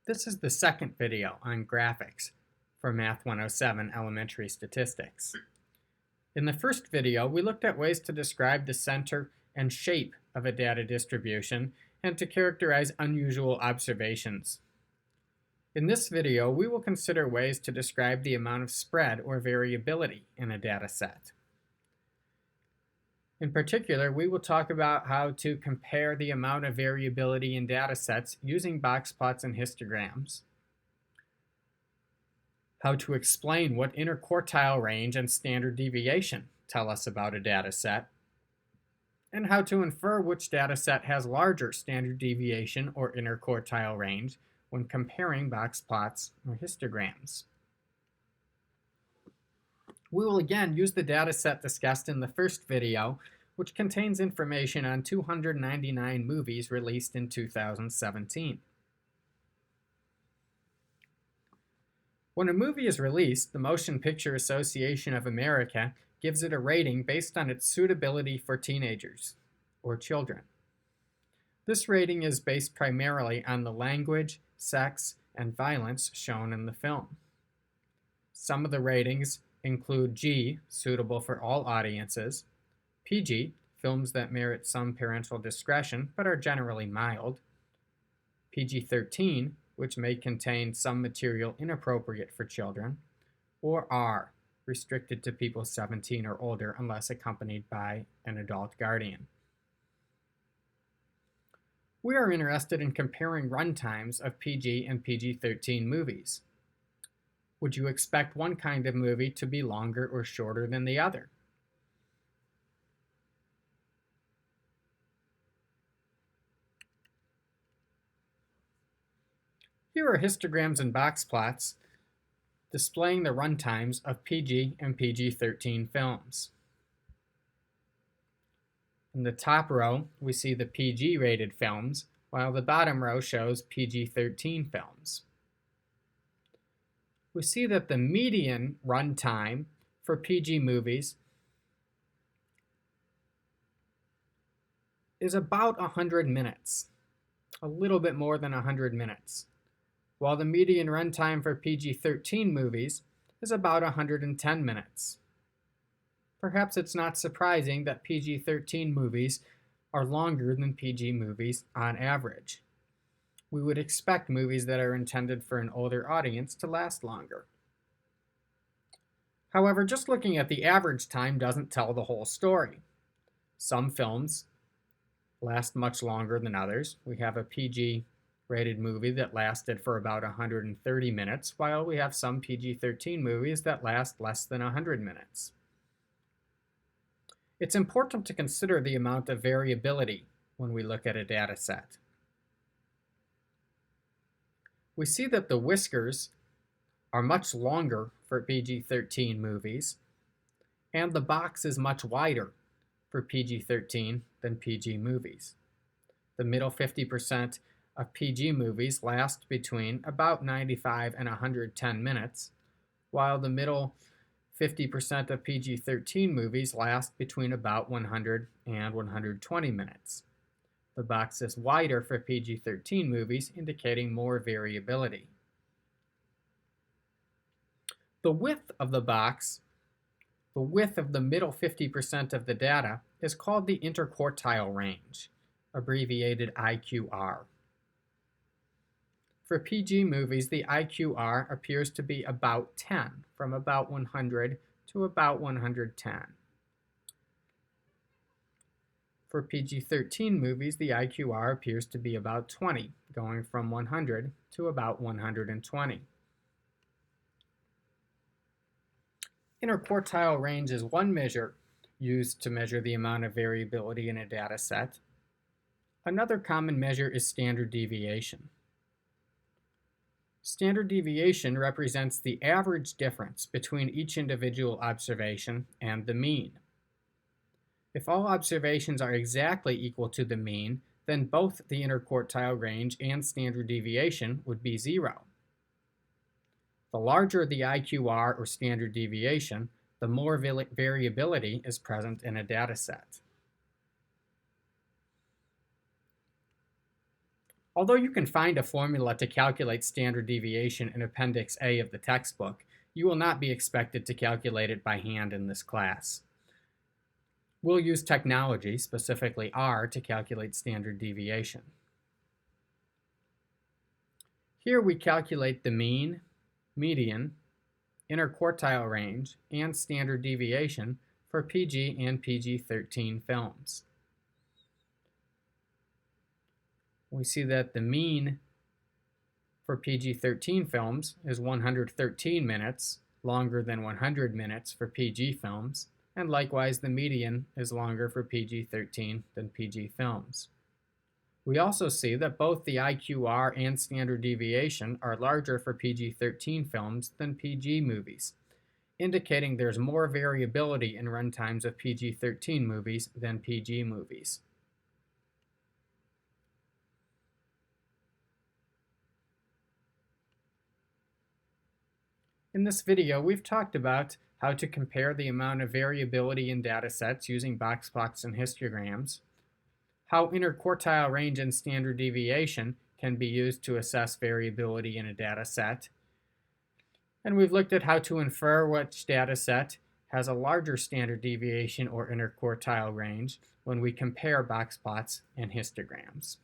This is the second video on graphics for Math 107 Elementary Statistics. In the first video, we looked at ways to describe the center and shape of a data distribution and to characterize unusual observations. In this video, we will consider ways to describe the amount of spread or variability in a data set. In particular, we will talk about how to compare the amount of variability in data sets using box plots and histograms, how to explain what interquartile range and standard deviation tell us about a data set, and how to infer which data set has larger standard deviation or interquartile range when comparing box plots or histograms. We will again use the data set discussed in the first video, which contains information on 299 movies released in 2017. When a movie is released, the Motion Picture Association of America gives it a rating based on its suitability for teenagers or children. This rating is based primarily on the language, sex, and violence shown in the film. Some of the ratings include G, suitable for all audiences, PG, films that merit some parental discretion but are generally mild, PG-13, which may contain some material inappropriate for children, or R, restricted to people 17 or older unless accompanied by an adult guardian. We are interested in comparing runtimes of PG and PG-13 movies. Would you expect one kind of movie to be longer or shorter than the other? Here are histograms and box plots displaying the runtimes of PG and PG-13 films. In the top row, we see the PG-rated films, while the bottom row shows PG-13 films. We see that the median runtime for PG movies is about 100 minutes, a little bit more than 100 minutes, while the median runtime for PG-13 movies is about 110 minutes. Perhaps it's not surprising that PG-13 movies are longer than PG movies on average. We would expect movies that are intended for an older audience to last longer. However, just looking at the average time doesn't tell the whole story. Some films last much longer than others. We have a PG-rated movie that lasted for about 130 minutes, while we have some PG-13 movies that last less than 100 minutes. It's important to consider the amount of variability when we look at a data set. We see that the whiskers are much longer for PG-13 movies, and the box is much wider for PG-13 than PG movies. The middle 50% of PG movies last between about 95 and 110 minutes, while the middle 50% of PG-13 movies last between about 100 and 120 minutes. The box is wider for PG-13 movies, indicating more variability. The width of the box, the width of the middle 50% of the data, is called the interquartile range, abbreviated IQR. For PG movies, the IQR appears to be about 10, from about 100 to about 110. For PG-13 movies, the IQR appears to be about 20, going from 100 to about 120. Interquartile range is one measure used to measure the amount of variability in a data set. Another common measure is standard deviation. Standard deviation represents the average difference between each individual observation and the mean. If all observations are exactly equal to the mean, then both the interquartile range and standard deviation would be 0. The larger the IQR or standard deviation, the more variability is present in a data set. Although you can find a formula to calculate standard deviation in Appendix A of the textbook, you will not be expected to calculate it by hand in this class. We'll use technology, specifically R, to calculate standard deviation. Here we calculate the mean, median, interquartile range, and standard deviation for PG and PG-13 films. We see that the mean for PG-13 films is 113 minutes, longer than 100 minutes for PG films, and likewise the median is longer for PG-13 than PG films. We also see that both the IQR and standard deviation are larger for PG-13 films than PG movies, indicating there's more variability in runtimes of PG-13 movies than PG movies. In this video, we've talked about how to compare the amount of variability in datasets using box plots and histograms, how interquartile range and standard deviation can be used to assess variability in a dataset, and we've looked at how to infer which dataset has a larger standard deviation or interquartile range when we compare box plots and histograms.